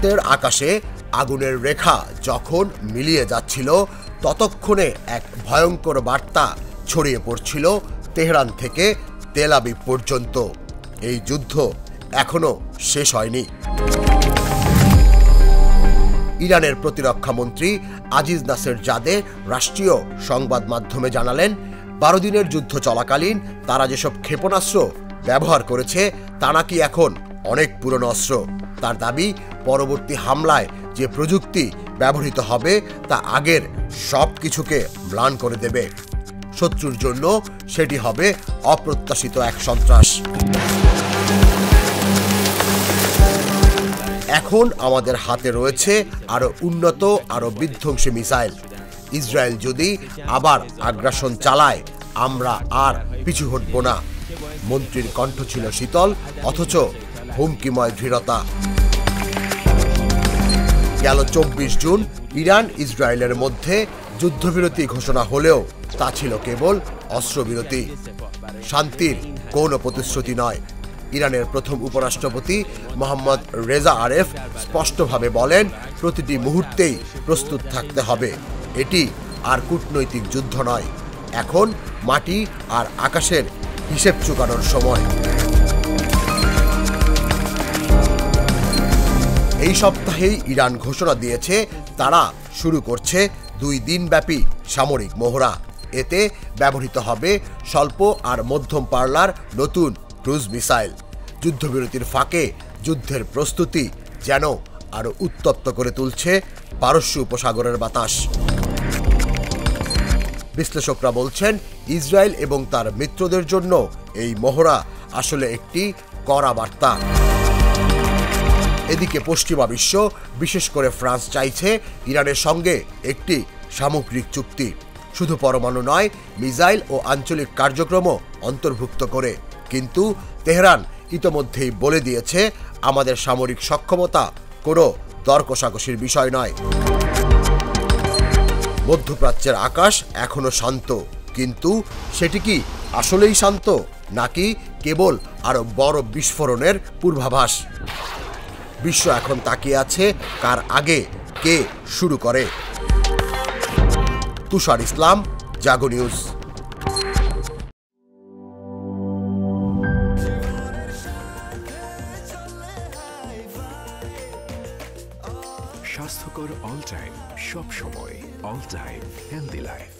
রাতের আকাশে আগুনের রেখা যখন মিলিয়ে যাচ্ছিল, ততক্ষণে এক ভয়ঙ্কর বার্তা ছড়িয়ে পড়ছিল তেহরান থেকে তেল আবিব পর্যন্ত। এই যুদ্ধ এখনো শেষ হয়নি। ইরানের প্রতিরক্ষা মন্ত্রী আজিজ নাসের জাদে রাষ্ট্রীয় সংবাদ মাধ্যমে জানালেন, 12 দিনের যুদ্ধ চলাকালীন তারা যেসব ক্ষেপণাস্ত্র ব্যবহার করেছে তা নাকি এখন অনেক পুরনো অস্ত্র। তার দাবি, পরবর্তী হামলায় যে প্রযুক্তি ব্যবহৃত হবে তা আগের সব কিছুকে ম্লান করে দেবে। শত্রুর জন্য সেটি হবে অপ্রত্যাশিত এক সন্ত্রাস। এখন আমাদের হাতে রয়েছে আরো উন্নত, আরো বিধ্বংসী মিসাইল। ইসরায়েল যদি আবার আগ্রাসন চালায়, আমরা আর পিছু হটব না। মন্ত্রীর কণ্ঠ ছিল শীতল অথচ হুমকিময় দৃঢ়তা। গেল 24 জুন ইরান ইসরায়েলের মধ্যে যুদ্ধবিরতি ঘোষণা হলেও তা ছিল কেবল অস্ত্রবিরতি, শান্তির কোনো প্রতিশ্রুতি নয়। ইরানের প্রথম উপরাষ্ট্রপতি মোহাম্মদ রেজা আরেফ স্পষ্টভাবে বলেন, প্রতিটি মুহূর্তেই প্রস্তুত থাকতে হবে। এটি আর কূটনৈতিক যুদ্ধ নয়, এখন মাটি আর আকাশের হিসেব চুকানোর সময়। এই সপ্তাহেই ইরান ঘোষণা দিয়েছে তারা শুরু করছে 2 দিনব্যাপী সামরিক মহড়া। এতে ব্যবহৃত হবে স্বল্প আর মধ্যম পাল্লার নতুন ক্রুজ মিসাইল। যুদ্ধবিরতির ফাঁকে যুদ্ধের প্রস্তুতি যেন আরো উত্তপ্ত করে তুলছে পারস্য উপসাগরের বাতাস। বিশ্লেষকরা বলছেন, ইসরায়েল এবং তার মিত্রদের জন্য এই মহড়া আসলে একটি কড়া বার্তা। এদিকে পশ্চিমা বিশ্ব, বিশেষ করে ফ্রান্স চাইছে ইরানের সঙ্গে একটি সামগ্রিক চুক্তি, শুধু পরমাণু নয়, মিসাইল ও আঞ্চলিক কার্যক্রমও অন্তর্ভুক্ত করে। কিন্তু তেহরান ইতোমধ্যেই বলে দিয়েছে, আমাদের সামরিক সক্ষমতা কোনো দর কষাকষির বিষয় নয়। মধ্যপ্রাচ্যের আকাশ এখনো শান্ত, কিন্তু সেটি কি আসলেই শান্ত, নাকি কেবল আরো বড় বিস্ফোরণের পূর্বাভাস? বিশ্ব এখন তাকিয়ে আছে কার আগে কে শুরু করে। তুষার ইসলাম, জাগো নিউজ। স্বাস্থ্যকর অল টাইম, সব সময়, অল টাইম হেলদি লাইফ।